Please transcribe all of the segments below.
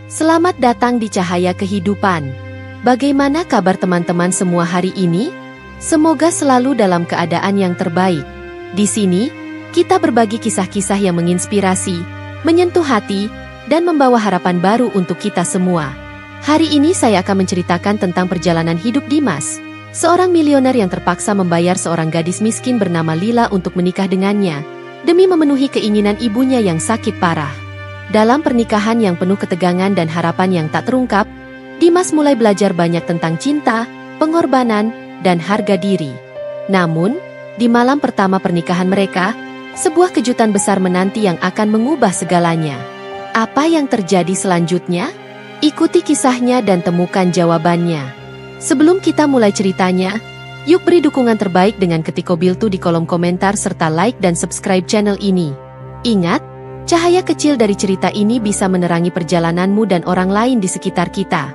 Selamat datang di Cahaya Kehidupan. Bagaimana kabar teman-teman semua hari ini? Semoga selalu dalam keadaan yang terbaik. Di sini, kita berbagi kisah-kisah yang menginspirasi, menyentuh hati, dan membawa harapan baru untuk kita semua. Hari ini saya akan menceritakan tentang perjalanan hidup Dimas, seorang milioner yang terpaksa membayar seorang gadis miskin bernama Lila untuk menikah dengannya, demi memenuhi keinginan ibunya yang sakit parah. Dalam pernikahan yang penuh ketegangan dan harapan yang tak terungkap, Dimas mulai belajar banyak tentang cinta, pengorbanan, dan harga diri. Namun, di malam pertama pernikahan mereka, sebuah kejutan besar menanti yang akan mengubah segalanya. Apa yang terjadi selanjutnya? Ikuti kisahnya dan temukan jawabannya. Sebelum kita mulai ceritanya, yuk beri dukungan terbaik dengan ketik Kobiltu di kolom komentar serta like dan subscribe channel ini. Ingat, cahaya kecil dari cerita ini bisa menerangi perjalananmu dan orang lain di sekitar kita.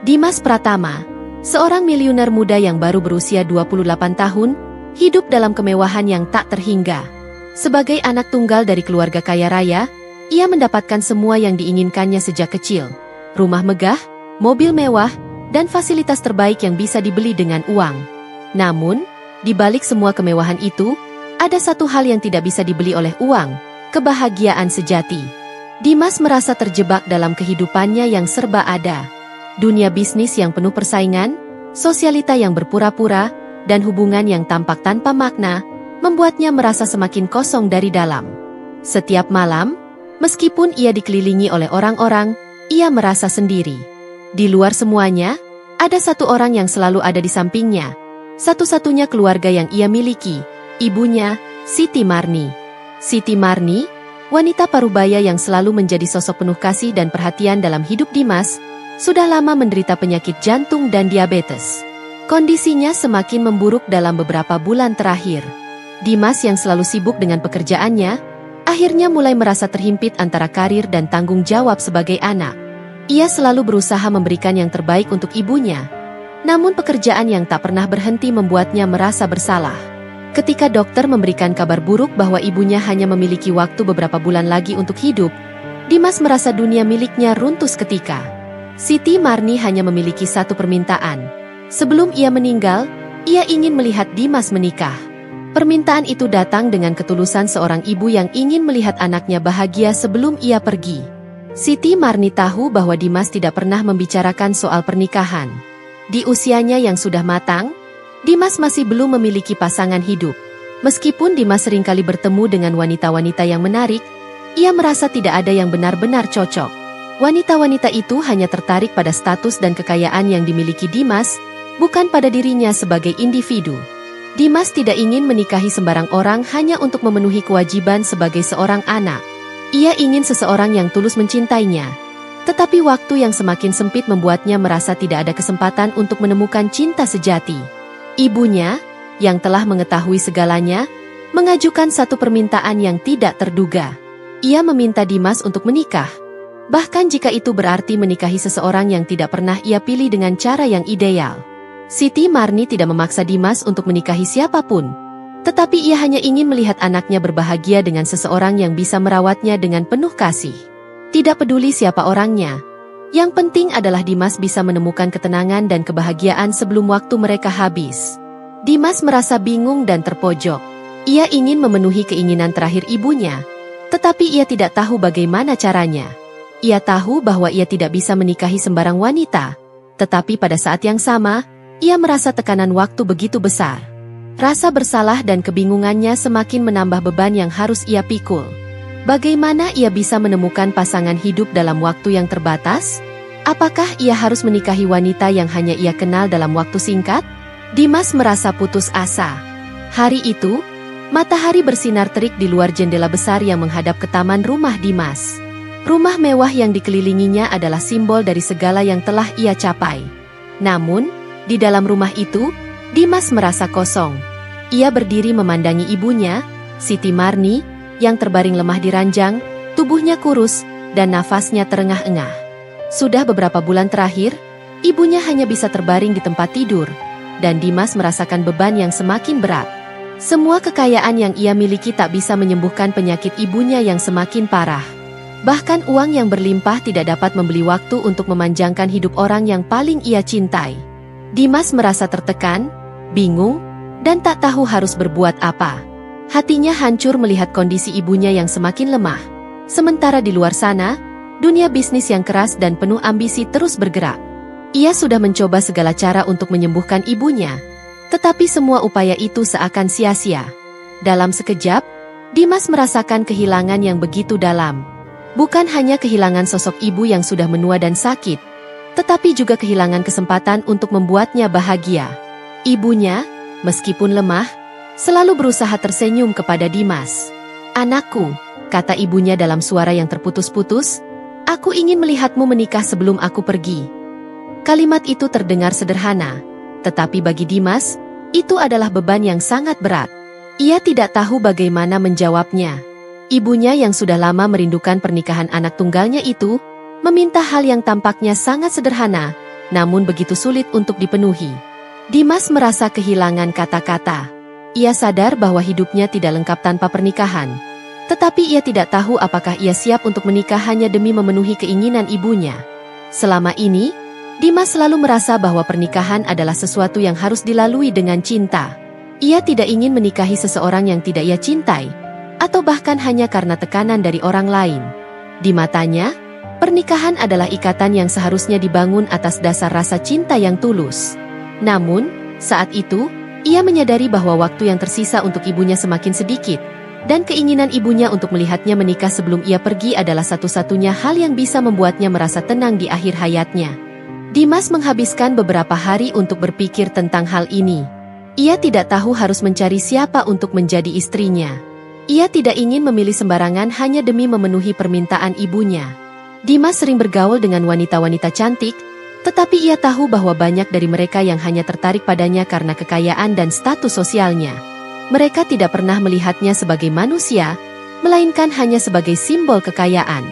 Dimas Pratama, seorang miliuner muda yang baru berusia 28 tahun, hidup dalam kemewahan yang tak terhingga. Sebagai anak tunggal dari keluarga kaya raya, ia mendapatkan semua yang diinginkannya sejak kecil. Rumah megah, mobil mewah, dan fasilitas terbaik yang bisa dibeli dengan uang. Namun, di balik semua kemewahan itu, ada satu hal yang tidak bisa dibeli oleh uang: kebahagiaan sejati. Dimas merasa terjebak dalam kehidupannya yang serba ada. Dunia bisnis yang penuh persaingan, sosialita yang berpura-pura, dan hubungan yang tampak tanpa makna, membuatnya merasa semakin kosong dari dalam. Setiap malam, meskipun ia dikelilingi oleh orang-orang, ia merasa sendiri. Di luar semuanya, ada satu orang yang selalu ada di sampingnya. Satu-satunya keluarga yang ia miliki, ibunya, Siti Marni. Siti Marni, wanita parubaya yang selalu menjadi sosok penuh kasih dan perhatian dalam hidup Dimas, sudah lama menderita penyakit jantung dan diabetes. Kondisinya semakin memburuk dalam beberapa bulan terakhir. Dimas yang selalu sibuk dengan pekerjaannya, akhirnya mulai merasa terhimpit antara karir dan tanggung jawab sebagai anak. Ia selalu berusaha memberikan yang terbaik untuk ibunya, namun pekerjaan yang tak pernah berhenti membuatnya merasa bersalah. Ketika dokter memberikan kabar buruk bahwa ibunya hanya memiliki waktu beberapa bulan lagi untuk hidup, Dimas merasa dunia miliknya runtuh seketika. Siti Marni hanya memiliki satu permintaan. Sebelum ia meninggal, ia ingin melihat Dimas menikah. Permintaan itu datang dengan ketulusan seorang ibu yang ingin melihat anaknya bahagia sebelum ia pergi. Siti Marni tahu bahwa Dimas tidak pernah membicarakan soal pernikahan. Di usianya yang sudah matang, Dimas masih belum memiliki pasangan hidup. Meskipun Dimas seringkali bertemu dengan wanita-wanita yang menarik, ia merasa tidak ada yang benar-benar cocok. Wanita-wanita itu hanya tertarik pada status dan kekayaan yang dimiliki Dimas, bukan pada dirinya sebagai individu. Dimas tidak ingin menikahi sembarang orang hanya untuk memenuhi kewajiban sebagai seorang anak. Ia ingin seseorang yang tulus mencintainya. Tetapi waktu yang semakin sempit membuatnya merasa tidak ada kesempatan untuk menemukan cinta sejati. Ibunya, yang telah mengetahui segalanya, mengajukan satu permintaan yang tidak terduga. Ia meminta Dimas untuk menikah. Bahkan jika itu berarti menikahi seseorang yang tidak pernah ia pilih dengan cara yang ideal. Siti Marni tidak memaksa Dimas untuk menikahi siapapun. Tetapi ia hanya ingin melihat anaknya berbahagia dengan seseorang yang bisa merawatnya dengan penuh kasih. Tidak peduli siapa orangnya. Yang penting adalah Dimas bisa menemukan ketenangan dan kebahagiaan sebelum waktu mereka habis. Dimas merasa bingung dan terpojok. Ia ingin memenuhi keinginan terakhir ibunya. Tetapi ia tidak tahu bagaimana caranya. Ia tahu bahwa ia tidak bisa menikahi sembarang wanita, tetapi pada saat yang sama, ia merasa tekanan waktu begitu besar. Rasa bersalah dan kebingungannya semakin menambah beban yang harus ia pikul. Bagaimana ia bisa menemukan pasangan hidup dalam waktu yang terbatas? Apakah ia harus menikahi wanita yang hanya ia kenal dalam waktu singkat? Dimas merasa putus asa. Hari itu, matahari bersinar terik di luar jendela besar yang menghadap ke taman rumah Dimas. Rumah mewah yang dikelilinginya adalah simbol dari segala yang telah ia capai. Namun, di dalam rumah itu, Dimas merasa kosong. Ia berdiri memandangi ibunya, Siti Marni, yang terbaring lemah di ranjang, tubuhnya kurus, dan nafasnya terengah-engah. Sudah beberapa bulan terakhir, ibunya hanya bisa terbaring di tempat tidur, dan Dimas merasakan beban yang semakin berat. Semua kekayaan yang ia miliki tak bisa menyembuhkan penyakit ibunya yang semakin parah. Bahkan uang yang berlimpah tidak dapat membeli waktu untuk memanjangkan hidup orang yang paling ia cintai. Dimas merasa tertekan, bingung, dan tak tahu harus berbuat apa. Hatinya hancur melihat kondisi ibunya yang semakin lemah. Sementara di luar sana, dunia bisnis yang keras dan penuh ambisi terus bergerak. Ia sudah mencoba segala cara untuk menyembuhkan ibunya, tetapi semua upaya itu seakan sia-sia. Dalam sekejap, Dimas merasakan kehilangan yang begitu dalam. Bukan hanya kehilangan sosok ibu yang sudah menua dan sakit, tetapi juga kehilangan kesempatan untuk membuatnya bahagia. Ibunya, meskipun lemah, selalu berusaha tersenyum kepada Dimas. "Anakku," kata ibunya dalam suara yang terputus-putus, "aku ingin melihatmu menikah sebelum aku pergi." Kalimat itu terdengar sederhana, tetapi bagi Dimas, itu adalah beban yang sangat berat. Ia tidak tahu bagaimana menjawabnya. Ibunya yang sudah lama merindukan pernikahan anak tunggalnya itu, meminta hal yang tampaknya sangat sederhana, namun begitu sulit untuk dipenuhi. Dimas merasa kehilangan kata-kata. Ia sadar bahwa hidupnya tidak lengkap tanpa pernikahan. Tetapi ia tidak tahu apakah ia siap untuk menikah hanya demi memenuhi keinginan ibunya. Selama ini, Dimas selalu merasa bahwa pernikahan adalah sesuatu yang harus dilalui dengan cinta. Ia tidak ingin menikahi seseorang yang tidak ia cintai, atau bahkan hanya karena tekanan dari orang lain. Di matanya, pernikahan adalah ikatan yang seharusnya dibangun atas dasar rasa cinta yang tulus. Namun, saat itu, ia menyadari bahwa waktu yang tersisa untuk ibunya semakin sedikit, dan keinginan ibunya untuk melihatnya menikah sebelum ia pergi adalah satu-satunya hal yang bisa membuatnya merasa tenang di akhir hayatnya. Dimas menghabiskan beberapa hari untuk berpikir tentang hal ini. Ia tidak tahu harus mencari siapa untuk menjadi istrinya. Ia tidak ingin memilih sembarangan hanya demi memenuhi permintaan ibunya. Dimas sering bergaul dengan wanita-wanita cantik, tetapi ia tahu bahwa banyak dari mereka yang hanya tertarik padanya karena kekayaan dan status sosialnya. Mereka tidak pernah melihatnya sebagai manusia, melainkan hanya sebagai simbol kekayaan.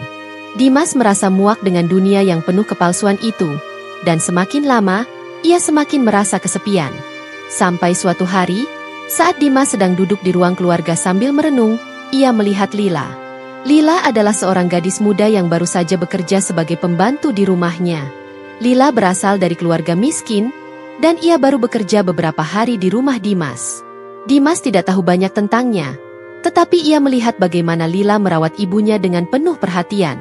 Dimas merasa muak dengan dunia yang penuh kepalsuan itu, dan semakin lama, ia semakin merasa kesepian. Sampai suatu hari, saat Dimas sedang duduk di ruang keluarga sambil merenung, ia melihat Lila. Lila adalah seorang gadis muda yang baru saja bekerja sebagai pembantu di rumahnya. Lila berasal dari keluarga miskin, dan ia baru bekerja beberapa hari di rumah Dimas. Dimas tidak tahu banyak tentangnya, tetapi ia melihat bagaimana Lila merawat ibunya dengan penuh perhatian.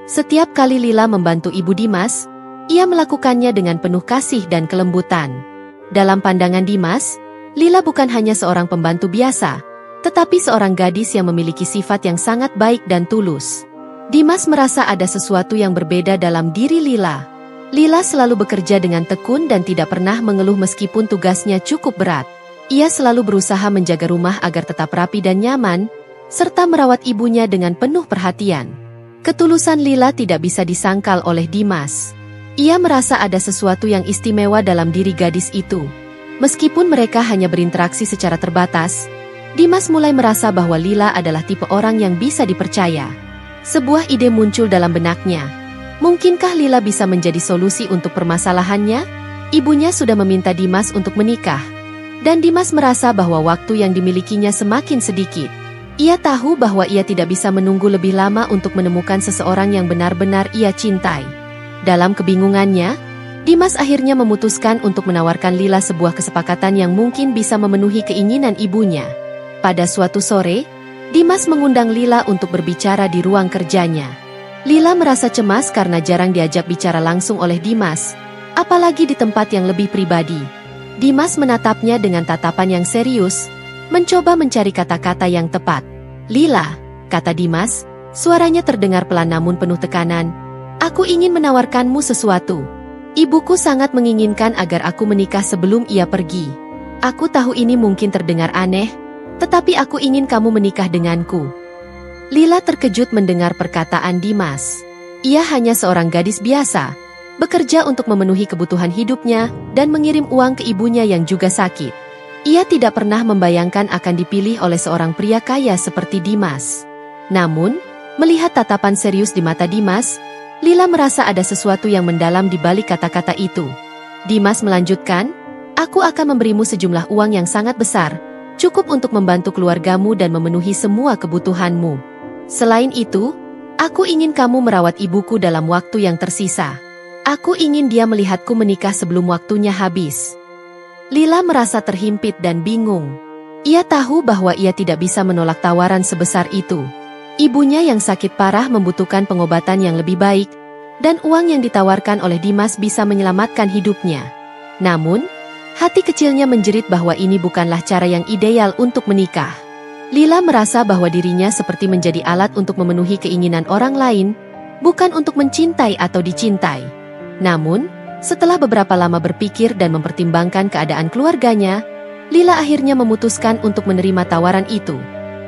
Setiap kali Lila membantu ibu Dimas, ia melakukannya dengan penuh kasih dan kelembutan. Dalam pandangan Dimas, Lila bukan hanya seorang pembantu biasa, tetapi seorang gadis yang memiliki sifat yang sangat baik dan tulus. Dimas merasa ada sesuatu yang berbeda dalam diri Lila. Lila selalu bekerja dengan tekun dan tidak pernah mengeluh meskipun tugasnya cukup berat. Ia selalu berusaha menjaga rumah agar tetap rapi dan nyaman, serta merawat ibunya dengan penuh perhatian. Ketulusan Lila tidak bisa disangkal oleh Dimas. Ia merasa ada sesuatu yang istimewa dalam diri gadis itu. Meskipun mereka hanya berinteraksi secara terbatas, Dimas mulai merasa bahwa Lila adalah tipe orang yang bisa dipercaya. Sebuah ide muncul dalam benaknya. Mungkinkah Lila bisa menjadi solusi untuk permasalahannya? Ibunya sudah meminta Dimas untuk menikah, dan Dimas merasa bahwa waktu yang dimilikinya semakin sedikit. Ia tahu bahwa ia tidak bisa menunggu lebih lama untuk menemukan seseorang yang benar-benar ia cintai. Dalam kebingungannya, Dimas akhirnya memutuskan untuk menawarkan Lila sebuah kesepakatan yang mungkin bisa memenuhi keinginan ibunya. Pada suatu sore, Dimas mengundang Lila untuk berbicara di ruang kerjanya. Lila merasa cemas karena jarang diajak bicara langsung oleh Dimas, apalagi di tempat yang lebih pribadi. Dimas menatapnya dengan tatapan yang serius, mencoba mencari kata-kata yang tepat. "Lila," kata Dimas, suaranya terdengar pelan namun penuh tekanan, "aku ingin menawarkanmu sesuatu. Ibuku sangat menginginkan agar aku menikah sebelum ia pergi. Aku tahu ini mungkin terdengar aneh, tetapi aku ingin kamu menikah denganku." Lila terkejut mendengar perkataan Dimas. Ia hanya seorang gadis biasa, bekerja untuk memenuhi kebutuhan hidupnya dan mengirim uang ke ibunya yang juga sakit. Ia tidak pernah membayangkan akan dipilih oleh seorang pria kaya seperti Dimas. Namun, melihat tatapan serius di mata Dimas, Lila merasa ada sesuatu yang mendalam di balik kata-kata itu. Dimas melanjutkan, "Aku akan memberimu sejumlah uang yang sangat besar, cukup untuk membantu keluargamu dan memenuhi semua kebutuhanmu. Selain itu, Aku ingin kamu merawat ibuku dalam waktu yang tersisa. Aku ingin dia melihatku menikah sebelum waktunya habis. Lila merasa terhimpit dan bingung. Ia tahu bahwa ia tidak bisa menolak tawaran sebesar itu. Ibunya yang sakit parah membutuhkan pengobatan yang lebih baik, dan uang yang ditawarkan oleh Dimas bisa menyelamatkan hidupnya. Namun, hati kecilnya menjerit bahwa ini bukanlah cara yang ideal untuk menikah. Lila merasa bahwa dirinya seperti menjadi alat untuk memenuhi keinginan orang lain, bukan untuk mencintai atau dicintai. Namun, setelah beberapa lama berpikir dan mempertimbangkan keadaan keluarganya, Lila akhirnya memutuskan untuk menerima tawaran itu.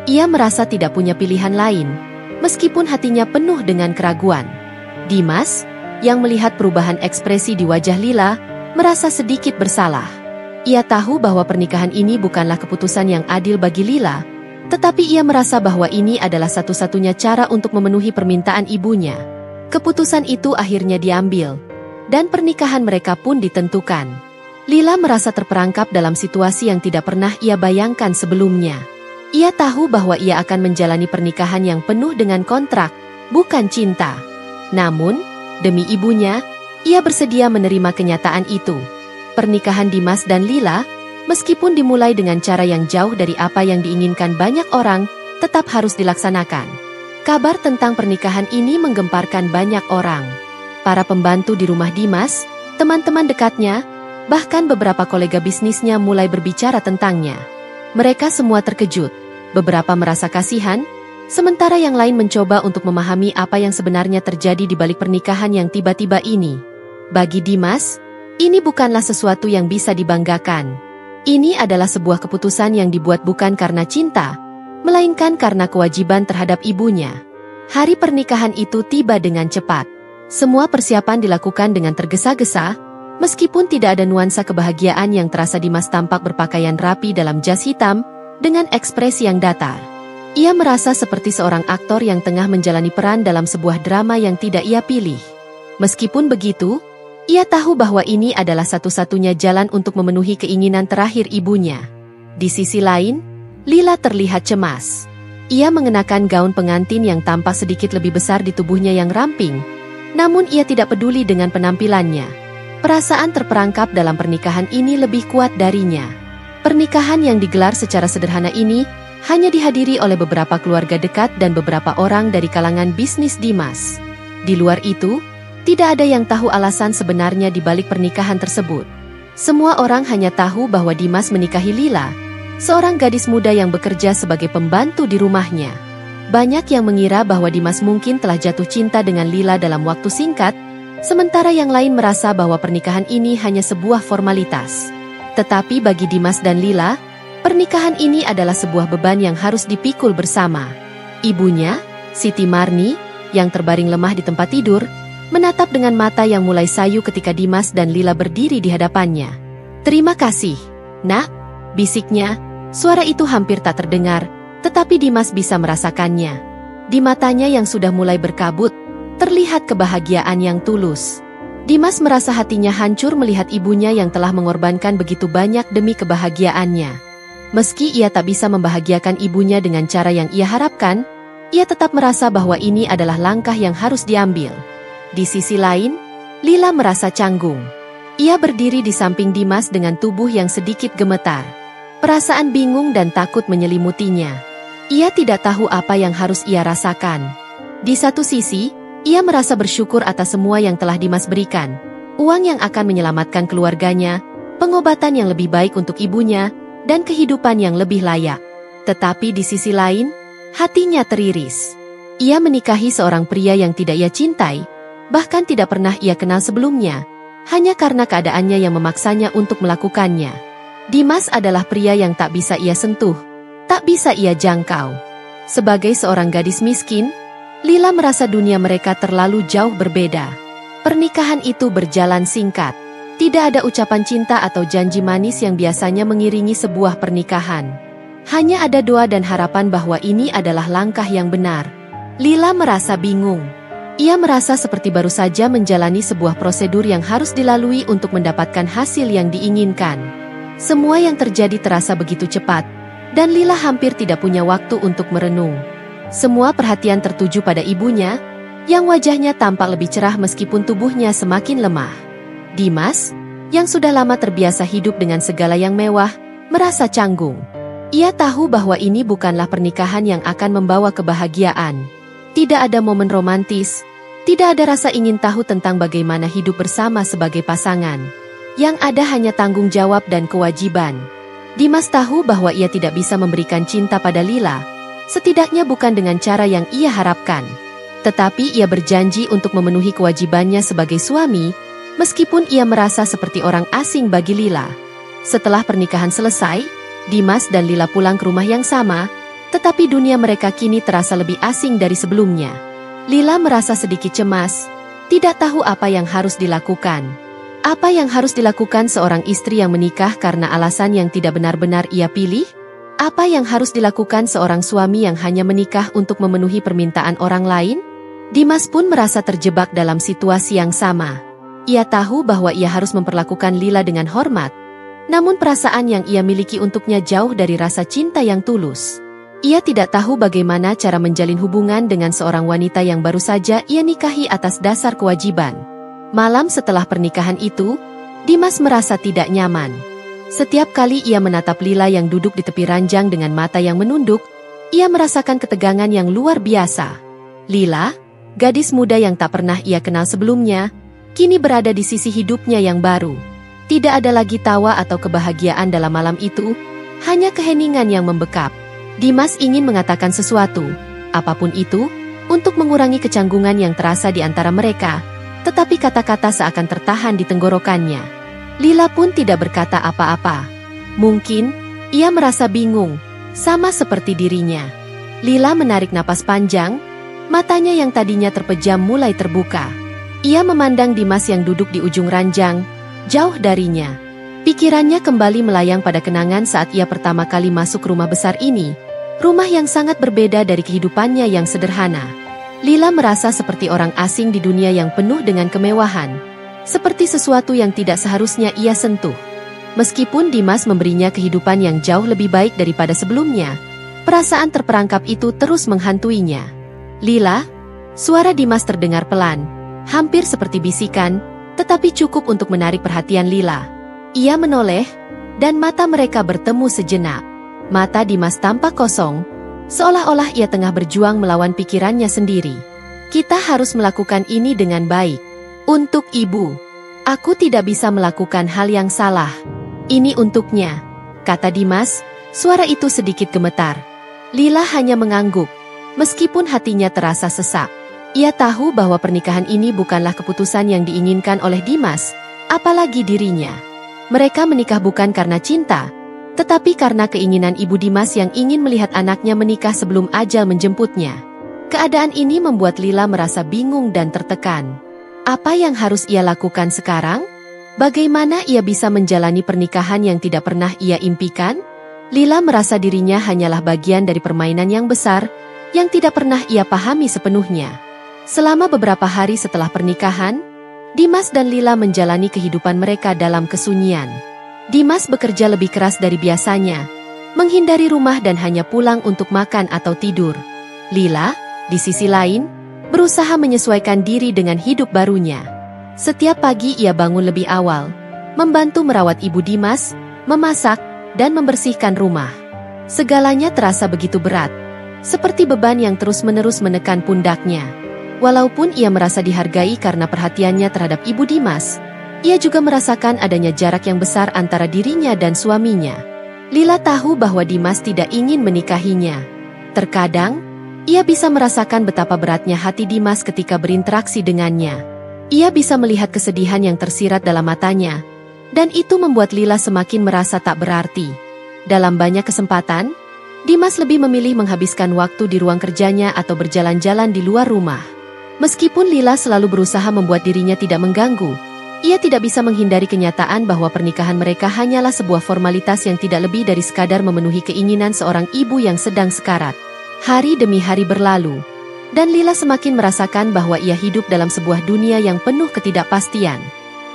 Ia merasa tidak punya pilihan lain, meskipun hatinya penuh dengan keraguan. Dimas, yang melihat perubahan ekspresi di wajah Lila, merasa sedikit bersalah. Ia tahu bahwa pernikahan ini bukanlah keputusan yang adil bagi Lila, tetapi ia merasa bahwa ini adalah satu-satunya cara untuk memenuhi permintaan ibunya. Keputusan itu akhirnya diambil, dan pernikahan mereka pun ditentukan. Lila merasa terperangkap dalam situasi yang tidak pernah ia bayangkan sebelumnya. Ia tahu bahwa ia akan menjalani pernikahan yang penuh dengan kontrak, bukan cinta. Namun, demi ibunya, ia bersedia menerima kenyataan itu. Pernikahan Dimas dan Lila, meskipun dimulai dengan cara yang jauh dari apa yang diinginkan banyak orang, tetap harus dilaksanakan. Kabar tentang pernikahan ini menggemparkan banyak orang. Para pembantu di rumah Dimas, teman-teman dekatnya, bahkan beberapa kolega bisnisnya mulai berbicara tentangnya. Mereka semua terkejut, beberapa merasa kasihan, sementara yang lain mencoba untuk memahami apa yang sebenarnya terjadi di balik pernikahan yang tiba-tiba ini. Bagi Dimas, ini bukanlah sesuatu yang bisa dibanggakan. Ini adalah sebuah keputusan yang dibuat bukan karena cinta, melainkan karena kewajiban terhadap ibunya. Hari pernikahan itu tiba dengan cepat. Semua persiapan dilakukan dengan tergesa-gesa, meskipun tidak ada nuansa kebahagiaan yang terasa. Dimas tampak berpakaian rapi dalam jas hitam, dengan ekspresi yang datar. Ia merasa seperti seorang aktor yang tengah menjalani peran dalam sebuah drama yang tidak ia pilih. Meskipun begitu, ia tahu bahwa ini adalah satu-satunya jalan untuk memenuhi keinginan terakhir ibunya. Di sisi lain, Lila terlihat cemas. Ia mengenakan gaun pengantin yang tampak sedikit lebih besar di tubuhnya yang ramping, namun ia tidak peduli dengan penampilannya. Perasaan terperangkap dalam pernikahan ini lebih kuat darinya. Pernikahan yang digelar secara sederhana ini hanya dihadiri oleh beberapa keluarga dekat dan beberapa orang dari kalangan bisnis Dimas. Di luar itu, tidak ada yang tahu alasan sebenarnya di balik pernikahan tersebut. Semua orang hanya tahu bahwa Dimas menikahi Lila, seorang gadis muda yang bekerja sebagai pembantu di rumahnya. Banyak yang mengira bahwa Dimas mungkin telah jatuh cinta dengan Lila dalam waktu singkat, sementara yang lain merasa bahwa pernikahan ini hanya sebuah formalitas. Tetapi bagi Dimas dan Lila, pernikahan ini adalah sebuah beban yang harus dipikul bersama. Ibunya, Siti Marni, yang terbaring lemah di tempat tidur, menatap dengan mata yang mulai sayu ketika Dimas dan Lila berdiri di hadapannya. "Terima kasih, Nak," bisiknya. Suara itu hampir tak terdengar, tetapi Dimas bisa merasakannya. Di matanya yang sudah mulai berkabut, terlihat kebahagiaan yang tulus. Dimas merasa hatinya hancur melihat ibunya yang telah mengorbankan begitu banyak demi kebahagiaannya. Meski ia tak bisa membahagiakan ibunya dengan cara yang ia harapkan, ia tetap merasa bahwa ini adalah langkah yang harus diambil. Di sisi lain, Lila merasa canggung. Ia berdiri di samping Dimas dengan tubuh yang sedikit gemetar. Perasaan bingung dan takut menyelimutinya. Ia tidak tahu apa yang harus ia rasakan. Di satu sisi, ia merasa bersyukur atas semua yang telah Dimas berikan. Uang yang akan menyelamatkan keluarganya, pengobatan yang lebih baik untuk ibunya, dan kehidupan yang lebih layak. Tetapi di sisi lain, hatinya teriris. Ia menikahi seorang pria yang tidak ia cintai, bahkan tidak pernah ia kenal sebelumnya, hanya karena keadaannya yang memaksanya untuk melakukannya. Dimas adalah pria yang tak bisa ia sentuh, tak bisa ia jangkau. Sebagai seorang gadis miskin, Lila merasa dunia mereka terlalu jauh berbeda. Pernikahan itu berjalan singkat. Tidak ada ucapan cinta atau janji manis yang biasanya mengiringi sebuah pernikahan. Hanya ada doa dan harapan bahwa ini adalah langkah yang benar. Lila merasa bingung. Ia merasa seperti baru saja menjalani sebuah prosedur yang harus dilalui untuk mendapatkan hasil yang diinginkan. Semua yang terjadi terasa begitu cepat, dan Lila hampir tidak punya waktu untuk merenung. Semua perhatian tertuju pada ibunya, yang wajahnya tampak lebih cerah meskipun tubuhnya semakin lemah. Dimas, yang sudah lama terbiasa hidup dengan segala yang mewah, merasa canggung. Ia tahu bahwa ini bukanlah pernikahan yang akan membawa kebahagiaan. Tidak ada momen romantis, tidak ada rasa ingin tahu tentang bagaimana hidup bersama sebagai pasangan. Yang ada hanya tanggung jawab dan kewajiban. Dimas tahu bahwa ia tidak bisa memberikan cinta pada Lila, setidaknya bukan dengan cara yang ia harapkan. Tetapi ia berjanji untuk memenuhi kewajibannya sebagai suami, meskipun ia merasa seperti orang asing bagi Lila. Setelah pernikahan selesai, Dimas dan Lila pulang ke rumah yang sama, tetapi dunia mereka kini terasa lebih asing dari sebelumnya. Lila merasa sedikit cemas, tidak tahu apa yang harus dilakukan. Apa yang harus dilakukan seorang istri yang menikah karena alasan yang tidak benar-benar ia pilih? Apa yang harus dilakukan seorang suami yang hanya menikah untuk memenuhi permintaan orang lain? Dimas pun merasa terjebak dalam situasi yang sama. Ia tahu bahwa ia harus memperlakukan Lila dengan hormat, namun perasaan yang ia miliki untuknya jauh dari rasa cinta yang tulus. Ia tidak tahu bagaimana cara menjalin hubungan dengan seorang wanita yang baru saja ia nikahi atas dasar kewajiban. Malam setelah pernikahan itu, Dimas merasa tidak nyaman. Setiap kali ia menatap Lila yang duduk di tepi ranjang dengan mata yang menunduk, ia merasakan ketegangan yang luar biasa. Lila, gadis muda yang tak pernah ia kenal sebelumnya, kini berada di sisi hidupnya yang baru. Tidak ada lagi tawa atau kebahagiaan dalam malam itu, hanya keheningan yang membekap. Dimas ingin mengatakan sesuatu, apapun itu, untuk mengurangi kecanggungan yang terasa di antara mereka, tetapi kata-kata seakan tertahan di tenggorokannya. Lila pun tidak berkata apa-apa. Mungkin, ia merasa bingung, sama seperti dirinya. Lila menarik napas panjang, matanya yang tadinya terpejam mulai terbuka. Ia memandang Dimas yang duduk di ujung ranjang, jauh darinya. Pikirannya kembali melayang pada kenangan saat ia pertama kali masuk rumah besar ini, rumah yang sangat berbeda dari kehidupannya yang sederhana. Lila merasa seperti orang asing di dunia yang penuh dengan kemewahan, seperti sesuatu yang tidak seharusnya ia sentuh. Meskipun Dimas memberinya kehidupan yang jauh lebih baik daripada sebelumnya, perasaan terperangkap itu terus menghantuinya. Lila, suara Dimas terdengar pelan, hampir seperti bisikan, tetapi cukup untuk menarik perhatian Lila. Ia menoleh, dan mata mereka bertemu sejenak. Mata Dimas tampak kosong, seolah-olah ia tengah berjuang melawan pikirannya sendiri. Kita harus melakukan ini dengan baik. Untuk ibu, aku tidak bisa melakukan hal yang salah. Ini untuknya, kata Dimas, suara itu sedikit gemetar. Lila hanya mengangguk, meskipun hatinya terasa sesak. Ia tahu bahwa pernikahan ini bukanlah keputusan yang diinginkan oleh Dimas, apalagi dirinya. Mereka menikah bukan karena cinta, tetapi karena keinginan ibu Dimas yang ingin melihat anaknya menikah sebelum ajal menjemputnya. Keadaan ini membuat Lila merasa bingung dan tertekan. Apa yang harus ia lakukan sekarang? Bagaimana ia bisa menjalani pernikahan yang tidak pernah ia impikan? Lila merasa dirinya hanyalah bagian dari permainan yang besar, yang tidak pernah ia pahami sepenuhnya. Selama beberapa hari setelah pernikahan, Dimas dan Lila menjalani kehidupan mereka dalam kesunyian. Dimas bekerja lebih keras dari biasanya, menghindari rumah dan hanya pulang untuk makan atau tidur. Lila, di sisi lain, berusaha menyesuaikan diri dengan hidup barunya. Setiap pagi ia bangun lebih awal, membantu merawat ibu Dimas, memasak, dan membersihkan rumah. Segalanya terasa begitu berat, seperti beban yang terus-menerus menekan pundaknya. Walaupun ia merasa dihargai karena perhatiannya terhadap ibu Dimas, ia juga merasakan adanya jarak yang besar antara dirinya dan suaminya. Lila tahu bahwa Dimas tidak ingin menikahinya. Terkadang, ia bisa merasakan betapa beratnya hati Dimas ketika berinteraksi dengannya. Ia bisa melihat kesedihan yang tersirat dalam matanya, dan itu membuat Lila semakin merasa tak berarti. Dalam banyak kesempatan, Dimas lebih memilih menghabiskan waktu di ruang kerjanya atau berjalan-jalan di luar rumah. Meskipun Lila selalu berusaha membuat dirinya tidak mengganggu, ia tidak bisa menghindari kenyataan bahwa pernikahan mereka hanyalah sebuah formalitas yang tidak lebih dari sekadar memenuhi keinginan seorang ibu yang sedang sekarat. Hari demi hari berlalu, dan Lila semakin merasakan bahwa ia hidup dalam sebuah dunia yang penuh ketidakpastian.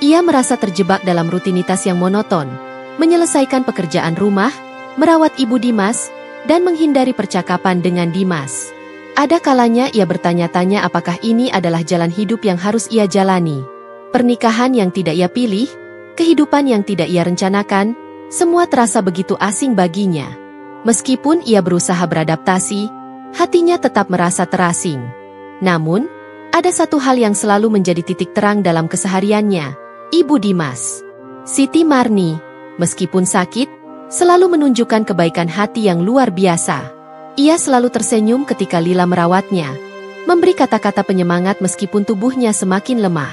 Ia merasa terjebak dalam rutinitas yang monoton, menyelesaikan pekerjaan rumah, merawat ibu Dimas, dan menghindari percakapan dengan Dimas. Ada kalanya ia bertanya-tanya apakah ini adalah jalan hidup yang harus ia jalani. Pernikahan yang tidak ia pilih, kehidupan yang tidak ia rencanakan, semua terasa begitu asing baginya. Meskipun ia berusaha beradaptasi, hatinya tetap merasa terasing. Namun, ada satu hal yang selalu menjadi titik terang dalam kesehariannya, Ibu Dimas. Siti Marni, meskipun sakit, selalu menunjukkan kebaikan hati yang luar biasa. Ia selalu tersenyum ketika Lila merawatnya, memberi kata-kata penyemangat meskipun tubuhnya semakin lemah.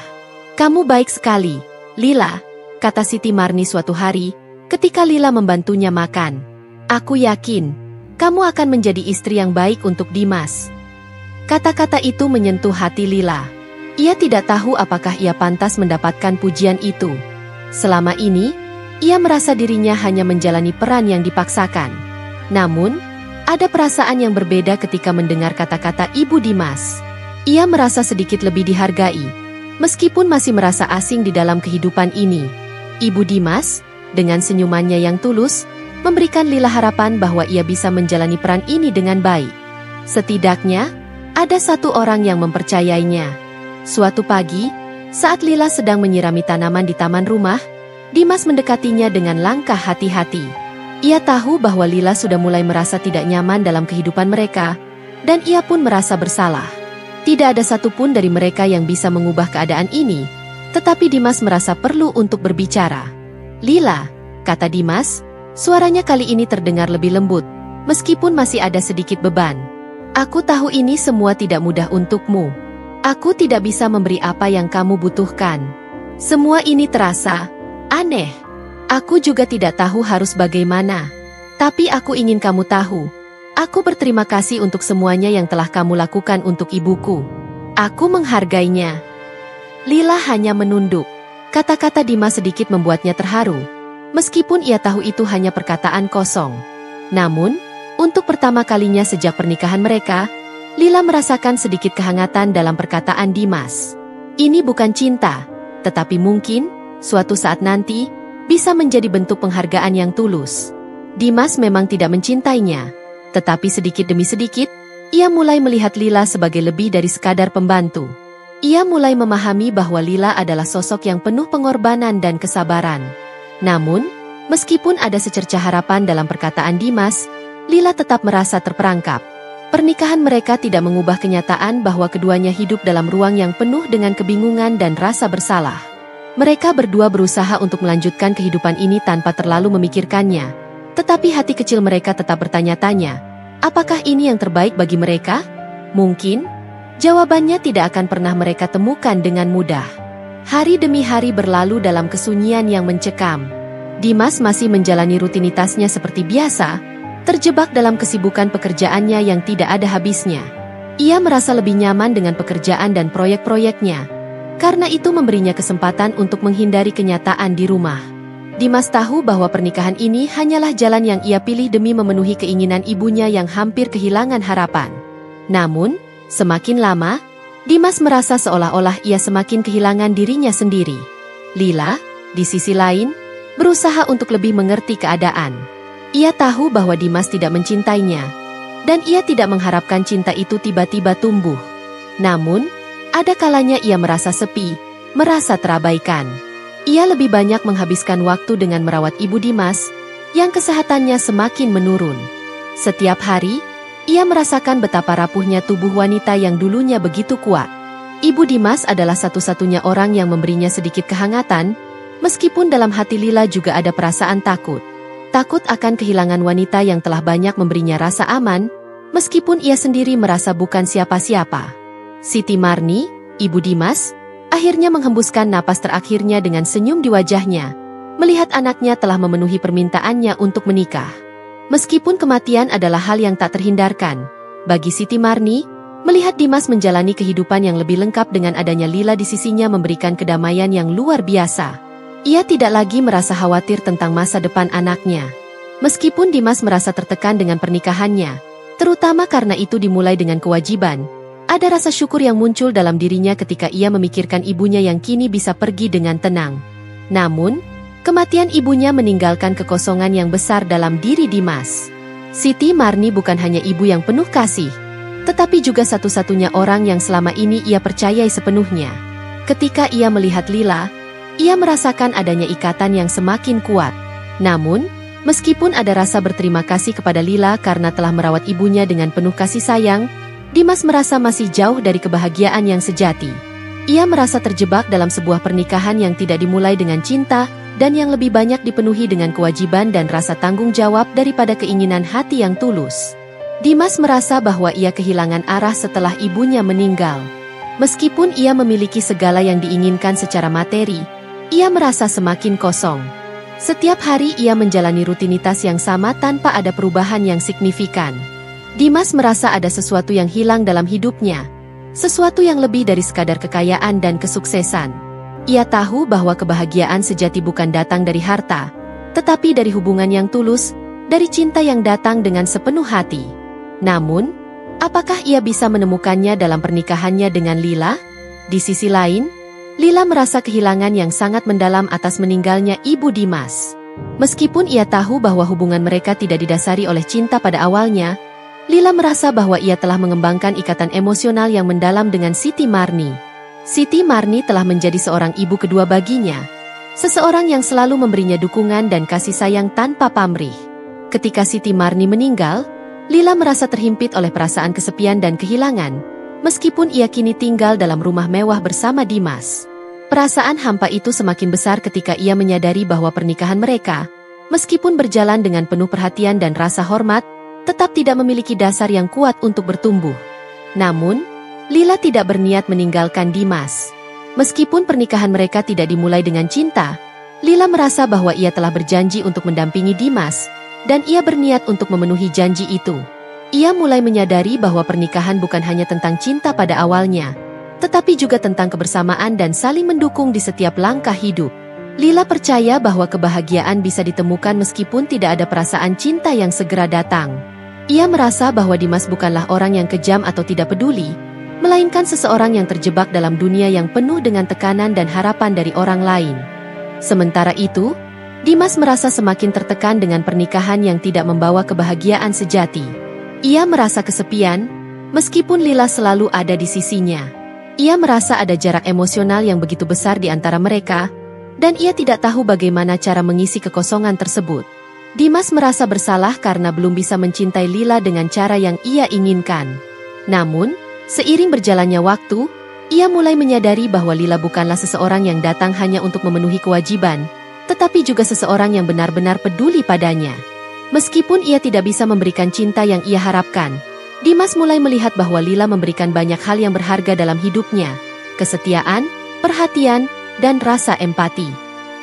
"Kamu baik sekali, Lila," kata Siti Marni suatu hari, ketika Lila membantunya makan. "Aku yakin, kamu akan menjadi istri yang baik untuk Dimas." Kata-kata itu menyentuh hati Lila. Ia tidak tahu apakah ia pantas mendapatkan pujian itu. Selama ini, ia merasa dirinya hanya menjalani peran yang dipaksakan. Namun, ada perasaan yang berbeda ketika mendengar kata-kata Ibu Dimas. Ia merasa sedikit lebih dihargai, meskipun masih merasa asing di dalam kehidupan ini. Ibu Dimas, dengan senyumannya yang tulus, memberikan Lila harapan bahwa ia bisa menjalani peran ini dengan baik. Setidaknya, ada satu orang yang mempercayainya. Suatu pagi, saat Lila sedang menyirami tanaman di taman rumah, Dimas mendekatinya dengan langkah hati-hati. Ia tahu bahwa Lila sudah mulai merasa tidak nyaman dalam kehidupan mereka, dan ia pun merasa bersalah. Tidak ada satupun dari mereka yang bisa mengubah keadaan ini, tetapi Dimas merasa perlu untuk berbicara. "Lila," kata Dimas, suaranya kali ini terdengar lebih lembut, meskipun masih ada sedikit beban. "Aku tahu ini semua tidak mudah untukmu. Aku tidak bisa memberi apa yang kamu butuhkan. Semua ini terasa aneh. Aku juga tidak tahu harus bagaimana. Tapi aku ingin kamu tahu. Aku berterima kasih untuk semuanya yang telah kamu lakukan untuk ibuku. Aku menghargainya." Lila hanya menunduk. Kata-kata Dimas sedikit membuatnya terharu. Meskipun ia tahu itu hanya perkataan kosong. Namun, untuk pertama kalinya sejak pernikahan mereka, Lila merasakan sedikit kehangatan dalam perkataan Dimas. Ini bukan cinta, tetapi mungkin, suatu saat nanti, bisa menjadi bentuk penghargaan yang tulus. Dimas memang tidak mencintainya, tetapi sedikit demi sedikit, ia mulai melihat Lila sebagai lebih dari sekadar pembantu. Ia mulai memahami bahwa Lila adalah sosok yang penuh pengorbanan dan kesabaran. Namun, meskipun ada secercah harapan dalam perkataan Dimas, Lila tetap merasa terperangkap. Pernikahan mereka tidak mengubah kenyataan bahwa keduanya hidup dalam ruang yang penuh dengan kebingungan dan rasa bersalah. Mereka berdua berusaha untuk melanjutkan kehidupan ini tanpa terlalu memikirkannya. Tetapi hati kecil mereka tetap bertanya-tanya, apakah ini yang terbaik bagi mereka? Mungkin, jawabannya tidak akan pernah mereka temukan dengan mudah. Hari demi hari berlalu dalam kesunyian yang mencekam. Dimas masih menjalani rutinitasnya seperti biasa, terjebak dalam kesibukan pekerjaannya yang tidak ada habisnya. Ia merasa lebih nyaman dengan pekerjaan dan proyek-proyeknya. Karena itu memberinya kesempatan untuk menghindari kenyataan di rumah. Dimas tahu bahwa pernikahan ini hanyalah jalan yang ia pilih demi memenuhi keinginan ibunya yang hampir kehilangan harapan. Namun, semakin lama, Dimas merasa seolah-olah ia semakin kehilangan dirinya sendiri. Lila, di sisi lain, berusaha untuk lebih mengerti keadaan. Ia tahu bahwa Dimas tidak mencintainya, dan ia tidak mengharapkan cinta itu tiba-tiba tumbuh. Namun, ada kalanya ia merasa sepi, merasa terabaikan. Ia lebih banyak menghabiskan waktu dengan merawat ibu Dimas, yang kesehatannya semakin menurun. Setiap hari, ia merasakan betapa rapuhnya tubuh wanita yang dulunya begitu kuat. Ibu Dimas adalah satu-satunya orang yang memberinya sedikit kehangatan, meskipun dalam hati Lila juga ada perasaan takut. Takut akan kehilangan wanita yang telah banyak memberinya rasa aman, meskipun ia sendiri merasa bukan siapa-siapa. Siti Marni, Ibu Dimas, akhirnya menghembuskan napas terakhirnya dengan senyum di wajahnya, melihat anaknya telah memenuhi permintaannya untuk menikah. Meskipun kematian adalah hal yang tak terhindarkan, bagi Siti Marni, melihat Dimas menjalani kehidupan yang lebih lengkap dengan adanya Lila di sisinya memberikan kedamaian yang luar biasa. Ia tidak lagi merasa khawatir tentang masa depan anaknya. Meskipun Dimas merasa tertekan dengan pernikahannya, terutama karena itu dimulai dengan kewajiban, ada rasa syukur yang muncul dalam dirinya ketika ia memikirkan ibunya yang kini bisa pergi dengan tenang. Namun, kematian ibunya meninggalkan kekosongan yang besar dalam diri Dimas. Siti Marni bukan hanya ibu yang penuh kasih, tetapi juga satu-satunya orang yang selama ini ia percayai sepenuhnya. Ketika ia melihat Lila, ia merasakan adanya ikatan yang semakin kuat. Namun, meskipun ada rasa berterima kasih kepada Lila karena telah merawat ibunya dengan penuh kasih sayang, Dimas merasa masih jauh dari kebahagiaan yang sejati. Ia merasa terjebak dalam sebuah pernikahan yang tidak dimulai dengan cinta, dan yang lebih banyak dipenuhi dengan kewajiban dan rasa tanggung jawab daripada keinginan hati yang tulus. Dimas merasa bahwa ia kehilangan arah setelah ibunya meninggal. Meskipun ia memiliki segala yang diinginkan secara materi, ia merasa semakin kosong. Setiap hari ia menjalani rutinitas yang sama tanpa ada perubahan yang signifikan. Dimas merasa ada sesuatu yang hilang dalam hidupnya, sesuatu yang lebih dari sekadar kekayaan dan kesuksesan. Ia tahu bahwa kebahagiaan sejati bukan datang dari harta, tetapi dari hubungan yang tulus, dari cinta yang datang dengan sepenuh hati. Namun, apakah ia bisa menemukannya dalam pernikahannya dengan Lila? Di sisi lain, Lila merasa kehilangan yang sangat mendalam atas meninggalnya ibu Dimas. Meskipun ia tahu bahwa hubungan mereka tidak didasari oleh cinta pada awalnya, Lila merasa bahwa ia telah mengembangkan ikatan emosional yang mendalam dengan Siti Marni. Siti Marni telah menjadi seorang ibu kedua baginya, seseorang yang selalu memberinya dukungan dan kasih sayang tanpa pamrih. Ketika Siti Marni meninggal, Lila merasa terhimpit oleh perasaan kesepian dan kehilangan, meskipun ia kini tinggal dalam rumah mewah bersama Dimas. Perasaan hampa itu semakin besar ketika ia menyadari bahwa pernikahan mereka, meskipun berjalan dengan penuh perhatian dan rasa hormat, tetap tidak memiliki dasar yang kuat untuk bertumbuh. Namun, Lila tidak berniat meninggalkan Dimas. Meskipun pernikahan mereka tidak dimulai dengan cinta, Lila merasa bahwa ia telah berjanji untuk mendampingi Dimas, dan ia berniat untuk memenuhi janji itu. Ia mulai menyadari bahwa pernikahan bukan hanya tentang cinta pada awalnya, tetapi juga tentang kebersamaan dan saling mendukung di setiap langkah hidup. Lila percaya bahwa kebahagiaan bisa ditemukan meskipun tidak ada perasaan cinta yang segera datang. Ia merasa bahwa Dimas bukanlah orang yang kejam atau tidak peduli, melainkan seseorang yang terjebak dalam dunia yang penuh dengan tekanan dan harapan dari orang lain. Sementara itu, Dimas merasa semakin tertekan dengan pernikahan yang tidak membawa kebahagiaan sejati. Ia merasa kesepian, meskipun Lila selalu ada di sisinya. Ia merasa ada jarak emosional yang begitu besar di antara mereka, dan ia tidak tahu bagaimana cara mengisi kekosongan tersebut. Dimas merasa bersalah karena belum bisa mencintai Lila dengan cara yang ia inginkan. Namun, seiring berjalannya waktu, ia mulai menyadari bahwa Lila bukanlah seseorang yang datang hanya untuk memenuhi kewajiban, tetapi juga seseorang yang benar-benar peduli padanya. Meskipun ia tidak bisa memberikan cinta yang ia harapkan, Dimas mulai melihat bahwa Lila memberikan banyak hal yang berharga dalam hidupnya: kesetiaan, perhatian, dan rasa empati.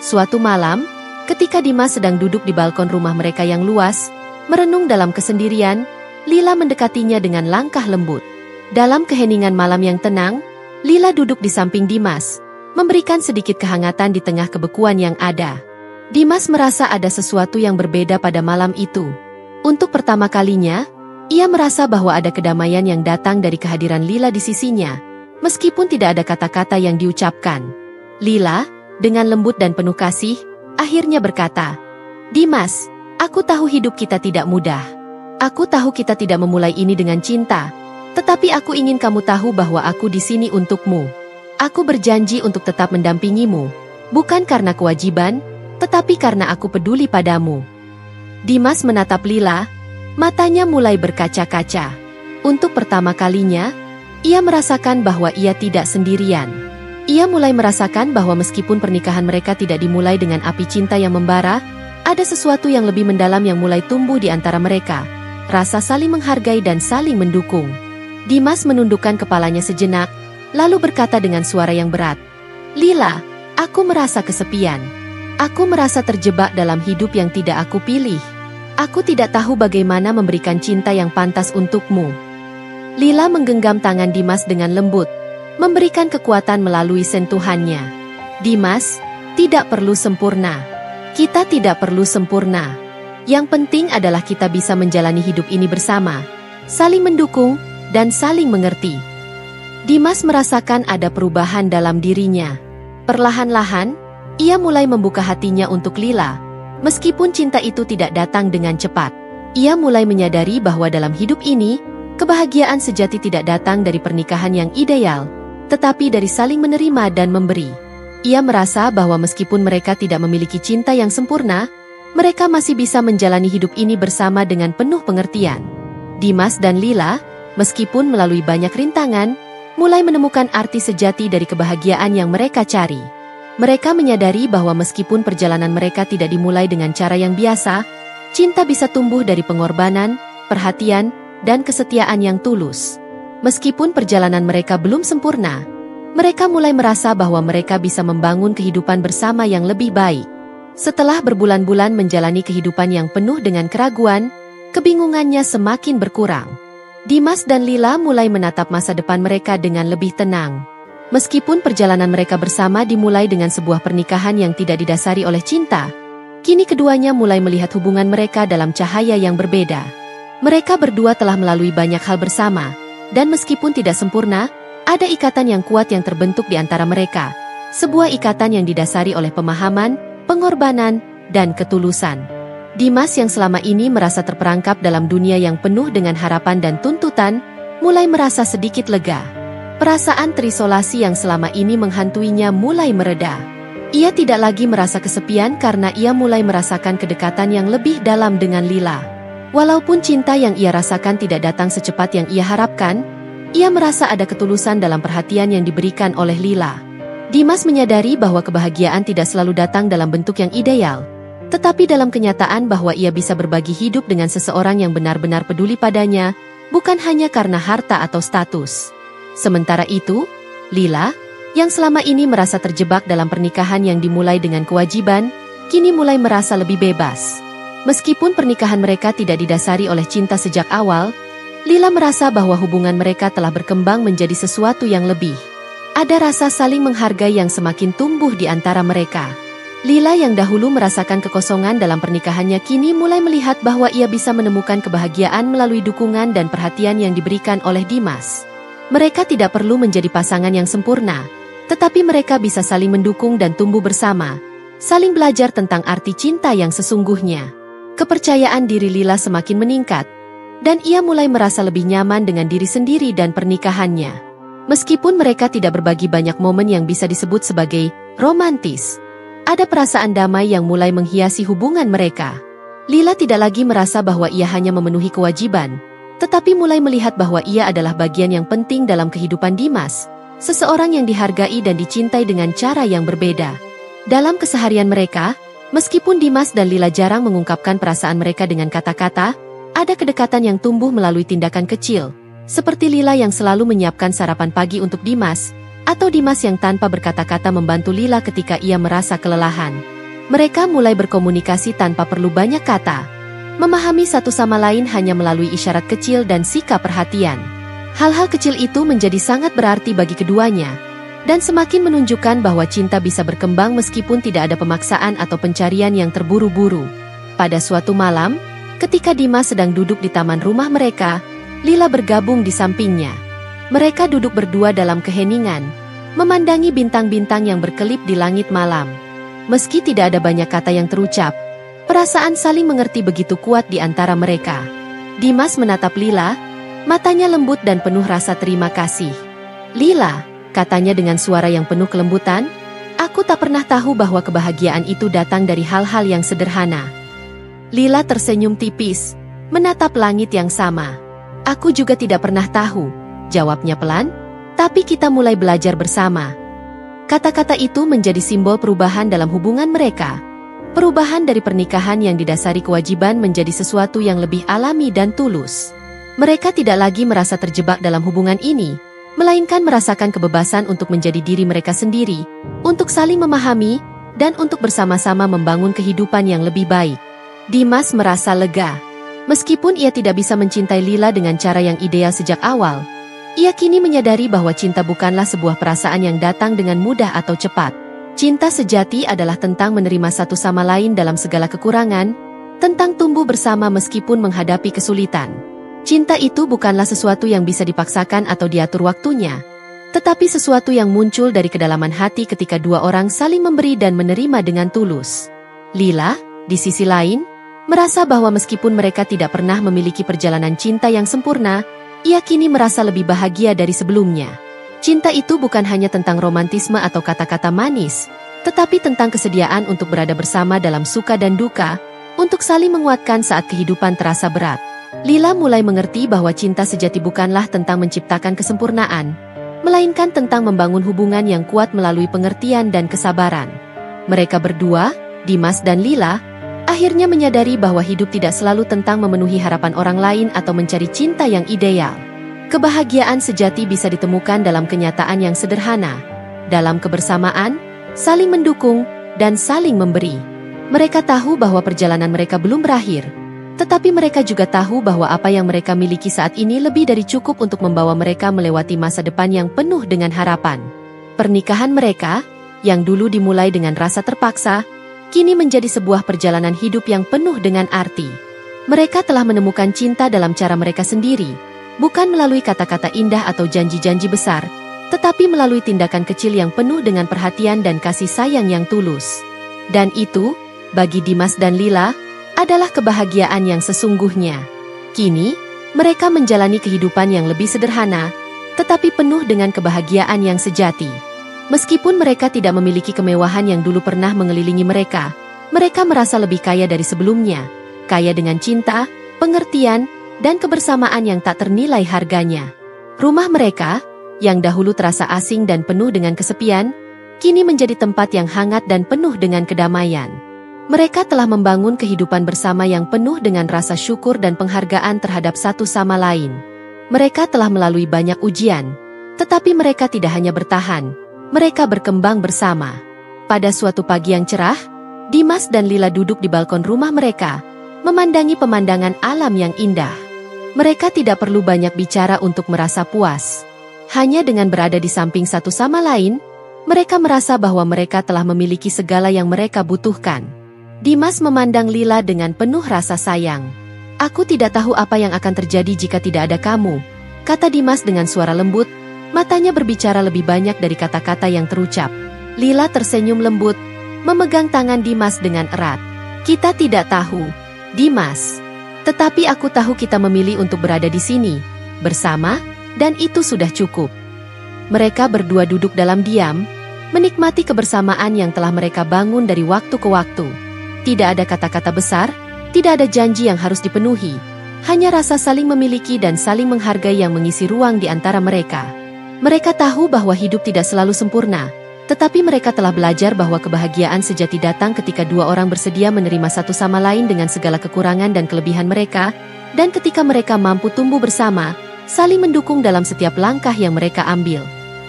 Suatu malam, ketika Dimas sedang duduk di balkon rumah mereka yang luas, merenung dalam kesendirian, Lila mendekatinya dengan langkah lembut. Dalam keheningan malam yang tenang, Lila duduk di samping Dimas, memberikan sedikit kehangatan di tengah kebekuan yang ada. Dimas merasa ada sesuatu yang berbeda pada malam itu. Untuk pertama kalinya, ia merasa bahwa ada kedamaian yang datang dari kehadiran Lila di sisinya, meskipun tidak ada kata-kata yang diucapkan. Lila, dengan lembut dan penuh kasih, akhirnya berkata, "Dimas, aku tahu hidup kita tidak mudah. Aku tahu kita tidak memulai ini dengan cinta. Tetapi aku ingin kamu tahu bahwa aku di sini untukmu. Aku berjanji untuk tetap mendampingimu, bukan karena kewajiban, tetapi karena aku peduli padamu." Dimas menatap Lila, matanya mulai berkaca-kaca. Untuk pertama kalinya, ia merasakan bahwa ia tidak sendirian. Ia mulai merasakan bahwa meskipun pernikahan mereka tidak dimulai dengan api cinta yang membara, ada sesuatu yang lebih mendalam yang mulai tumbuh di antara mereka, rasa saling menghargai dan saling mendukung. Dimas menundukkan kepalanya sejenak, lalu berkata dengan suara yang berat, "Lila, aku merasa kesepian. Aku merasa terjebak dalam hidup yang tidak aku pilih. Aku tidak tahu bagaimana memberikan cinta yang pantas untukmu." Lila menggenggam tangan Dimas dengan lembut, memberikan kekuatan melalui sentuhannya. "Dimas, tidak perlu sempurna. Kita tidak perlu sempurna. Yang penting adalah kita bisa menjalani hidup ini bersama, saling mendukung, dan saling mengerti." Dimas merasakan ada perubahan dalam dirinya. Perlahan-lahan, ia mulai membuka hatinya untuk Lila. Meskipun cinta itu tidak datang dengan cepat, ia mulai menyadari bahwa dalam hidup ini, Kebahagiaan sejati tidak datang dari pernikahan yang ideal, tetapi dari saling menerima dan memberi. Ia merasa bahwa meskipun mereka tidak memiliki cinta yang sempurna, mereka masih bisa menjalani hidup ini bersama dengan penuh pengertian. Dimas dan Lila, meskipun melalui banyak rintangan, mulai menemukan arti sejati dari kebahagiaan yang mereka cari. Mereka menyadari bahwa meskipun perjalanan mereka tidak dimulai dengan cara yang biasa, cinta bisa tumbuh dari pengorbanan, perhatian, dan kesetiaan yang tulus. Meskipun perjalanan mereka belum sempurna, mereka mulai merasa bahwa mereka bisa membangun kehidupan bersama yang lebih baik. Setelah berbulan-bulan menjalani kehidupan yang penuh dengan keraguan, kebingungannya semakin berkurang. Dimas dan Lila mulai menatap masa depan mereka dengan lebih tenang. Meskipun perjalanan mereka bersama dimulai dengan sebuah pernikahan yang tidak didasari oleh cinta, kini keduanya mulai melihat hubungan mereka dalam cahaya yang berbeda. Mereka berdua telah melalui banyak hal bersama, dan meskipun tidak sempurna, ada ikatan yang kuat yang terbentuk di antara mereka. Sebuah ikatan yang didasari oleh pemahaman, pengorbanan, dan ketulusan. Dimas yang selama ini merasa terperangkap dalam dunia yang penuh dengan harapan dan tuntutan, mulai merasa sedikit lega. Perasaan terisolasi yang selama ini menghantuinya mulai mereda. Ia tidak lagi merasa kesepian karena ia mulai merasakan kedekatan yang lebih dalam dengan Lila. Walaupun cinta yang ia rasakan tidak datang secepat yang ia harapkan, ia merasa ada ketulusan dalam perhatian yang diberikan oleh Lila. Dimas menyadari bahwa kebahagiaan tidak selalu datang dalam bentuk yang ideal, tetapi dalam kenyataan bahwa ia bisa berbagi hidup dengan seseorang yang benar-benar peduli padanya, bukan hanya karena harta atau status. Sementara itu, Lila, yang selama ini merasa terjebak dalam pernikahan yang dimulai dengan kewajiban, kini mulai merasa lebih bebas. Meskipun pernikahan mereka tidak didasari oleh cinta sejak awal, Lila merasa bahwa hubungan mereka telah berkembang menjadi sesuatu yang lebih. Ada rasa saling menghargai yang semakin tumbuh di antara mereka. Lila yang dahulu merasakan kekosongan dalam pernikahannya kini mulai melihat bahwa ia bisa menemukan kebahagiaan melalui dukungan dan perhatian yang diberikan oleh Dimas. Mereka tidak perlu menjadi pasangan yang sempurna, tetapi mereka bisa saling mendukung dan tumbuh bersama, saling belajar tentang arti cinta yang sesungguhnya. Kepercayaan diri Lila semakin meningkat, dan ia mulai merasa lebih nyaman dengan diri sendiri dan pernikahannya. Meskipun mereka tidak berbagi banyak momen yang bisa disebut sebagai romantis, ada perasaan damai yang mulai menghiasi hubungan mereka. Lila tidak lagi merasa bahwa ia hanya memenuhi kewajiban, tetapi mulai melihat bahwa ia adalah bagian yang penting dalam kehidupan Dimas, seseorang yang dihargai dan dicintai dengan cara yang berbeda. Dalam keseharian mereka, meskipun Dimas dan Lila jarang mengungkapkan perasaan mereka dengan kata-kata, ada kedekatan yang tumbuh melalui tindakan kecil, seperti Lila yang selalu menyiapkan sarapan pagi untuk Dimas, atau Dimas yang tanpa berkata-kata membantu Lila ketika ia merasa kelelahan. Mereka mulai berkomunikasi tanpa perlu banyak kata, memahami satu sama lain hanya melalui isyarat kecil dan sikap perhatian. Hal-hal kecil itu menjadi sangat berarti bagi keduanya, dan semakin menunjukkan bahwa cinta bisa berkembang meskipun tidak ada pemaksaan atau pencarian yang terburu-buru. Pada suatu malam, ketika Dimas sedang duduk di taman rumah mereka, Lila bergabung di sampingnya. Mereka duduk berdua dalam keheningan, memandangi bintang-bintang yang berkelip di langit malam. Meski tidak ada banyak kata yang terucap, perasaan saling mengerti begitu kuat di antara mereka. Dimas menatap Lila, matanya lembut dan penuh rasa terima kasih. "Lila," katanya dengan suara yang penuh kelembutan, "aku tak pernah tahu bahwa kebahagiaan itu datang dari hal-hal yang sederhana." Lila tersenyum tipis, menatap langit yang sama. "Aku juga tidak pernah tahu," jawabnya pelan, "tapi kita mulai belajar bersama." Kata-kata itu menjadi simbol perubahan dalam hubungan mereka. Perubahan dari pernikahan yang didasari kewajiban menjadi sesuatu yang lebih alami dan tulus. Mereka tidak lagi merasa terjebak dalam hubungan ini, melainkan merasakan kebebasan untuk menjadi diri mereka sendiri, untuk saling memahami, dan untuk bersama-sama membangun kehidupan yang lebih baik. Dimas merasa lega. Meskipun ia tidak bisa mencintai Lila dengan cara yang ideal sejak awal, ia kini menyadari bahwa cinta bukanlah sebuah perasaan yang datang dengan mudah atau cepat. Cinta sejati adalah tentang menerima satu sama lain dalam segala kekurangan, tentang tumbuh bersama meskipun menghadapi kesulitan. Cinta itu bukanlah sesuatu yang bisa dipaksakan atau diatur waktunya, tetapi sesuatu yang muncul dari kedalaman hati ketika dua orang saling memberi dan menerima dengan tulus. Lila, di sisi lain, merasa bahwa meskipun mereka tidak pernah memiliki perjalanan cinta yang sempurna, ia kini merasa lebih bahagia dari sebelumnya. Cinta itu bukan hanya tentang romantisme atau kata-kata manis, tetapi tentang kesediaan untuk berada bersama dalam suka dan duka, untuk saling menguatkan saat kehidupan terasa berat. Lila mulai mengerti bahwa cinta sejati bukanlah tentang menciptakan kesempurnaan, melainkan tentang membangun hubungan yang kuat melalui pengertian dan kesabaran. Mereka berdua, Dimas dan Lila, akhirnya menyadari bahwa hidup tidak selalu tentang memenuhi harapan orang lain atau mencari cinta yang ideal. Kebahagiaan sejati bisa ditemukan dalam kenyataan yang sederhana, dalam kebersamaan, saling mendukung, dan saling memberi. Mereka tahu bahwa perjalanan mereka belum berakhir, tetapi mereka juga tahu bahwa apa yang mereka miliki saat ini lebih dari cukup untuk membawa mereka melewati masa depan yang penuh dengan harapan. Pernikahan mereka, yang dulu dimulai dengan rasa terpaksa, kini menjadi sebuah perjalanan hidup yang penuh dengan arti. Mereka telah menemukan cinta dalam cara mereka sendiri, bukan melalui kata-kata indah atau janji-janji besar, tetapi melalui tindakan kecil yang penuh dengan perhatian dan kasih sayang yang tulus. Dan itu, bagi Dimas dan Lila, adalah kebahagiaan yang sesungguhnya. Kini, mereka menjalani kehidupan yang lebih sederhana, tetapi penuh dengan kebahagiaan yang sejati. Meskipun mereka tidak memiliki kemewahan yang dulu pernah mengelilingi mereka, mereka merasa lebih kaya dari sebelumnya, kaya dengan cinta, pengertian, dan kebersamaan yang tak ternilai harganya. Rumah mereka, yang dahulu terasa asing dan penuh dengan kesepian, kini menjadi tempat yang hangat dan penuh dengan kedamaian. Mereka telah membangun kehidupan bersama yang penuh dengan rasa syukur dan penghargaan terhadap satu sama lain. Mereka telah melalui banyak ujian, tetapi mereka tidak hanya bertahan, mereka berkembang bersama. Pada suatu pagi yang cerah, Dimas dan Lila duduk di balkon rumah mereka, memandangi pemandangan alam yang indah. Mereka tidak perlu banyak bicara untuk merasa puas. Hanya dengan berada di samping satu sama lain, mereka merasa bahwa mereka telah memiliki segala yang mereka butuhkan. Dimas memandang Lila dengan penuh rasa sayang. "Aku tidak tahu apa yang akan terjadi jika tidak ada kamu," kata Dimas dengan suara lembut, matanya berbicara lebih banyak dari kata-kata yang terucap. Lila tersenyum lembut, memegang tangan Dimas dengan erat. "Kita tidak tahu, Dimas. Tetapi aku tahu kita memilih untuk berada di sini, bersama, dan itu sudah cukup." Mereka berdua duduk dalam diam, menikmati kebersamaan yang telah mereka bangun dari waktu ke waktu. Tidak ada kata-kata besar, tidak ada janji yang harus dipenuhi, hanya rasa saling memiliki dan saling menghargai yang mengisi ruang di antara mereka. Mereka tahu bahwa hidup tidak selalu sempurna, tetapi mereka telah belajar bahwa kebahagiaan sejati datang ketika dua orang bersedia menerima satu sama lain dengan segala kekurangan dan kelebihan mereka, dan ketika mereka mampu tumbuh bersama, saling mendukung dalam setiap langkah yang mereka ambil.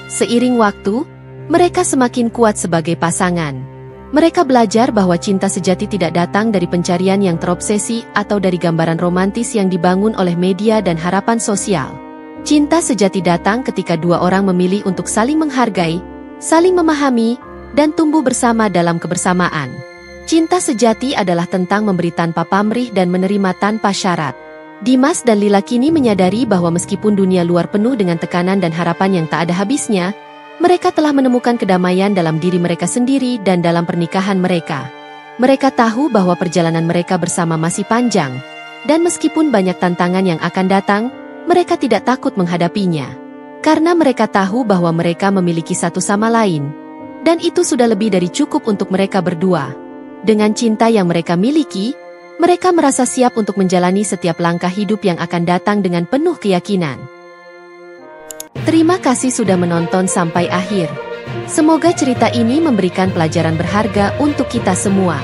Seiring waktu, mereka semakin kuat sebagai pasangan. Mereka belajar bahwa cinta sejati tidak datang dari pencarian yang terobsesi atau dari gambaran romantis yang dibangun oleh media dan harapan sosial. Cinta sejati datang ketika dua orang memilih untuk saling menghargai, saling memahami, dan tumbuh bersama dalam kebersamaan. Cinta sejati adalah tentang memberi tanpa pamrih dan menerima tanpa syarat. Dimas dan Lila kini menyadari bahwa meskipun dunia luar penuh dengan tekanan dan harapan yang tak ada habisnya, mereka telah menemukan kedamaian dalam diri mereka sendiri dan dalam pernikahan mereka. Mereka tahu bahwa perjalanan mereka bersama masih panjang, dan meskipun banyak tantangan yang akan datang, mereka tidak takut menghadapinya. Karena mereka tahu bahwa mereka memiliki satu sama lain, dan itu sudah lebih dari cukup untuk mereka berdua. Dengan cinta yang mereka miliki, mereka merasa siap untuk menjalani setiap langkah hidup yang akan datang dengan penuh keyakinan. Terima kasih sudah menonton sampai akhir. Semoga cerita ini memberikan pelajaran berharga untuk kita semua.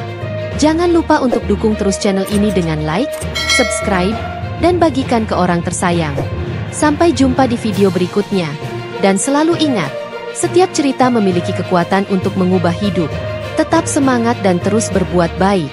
Jangan lupa untuk dukung terus channel ini dengan like, subscribe, dan bagikan ke orang tersayang. Sampai jumpa di video berikutnya. Dan selalu ingat, setiap cerita memiliki kekuatan untuk mengubah hidup. Tetap semangat dan terus berbuat baik.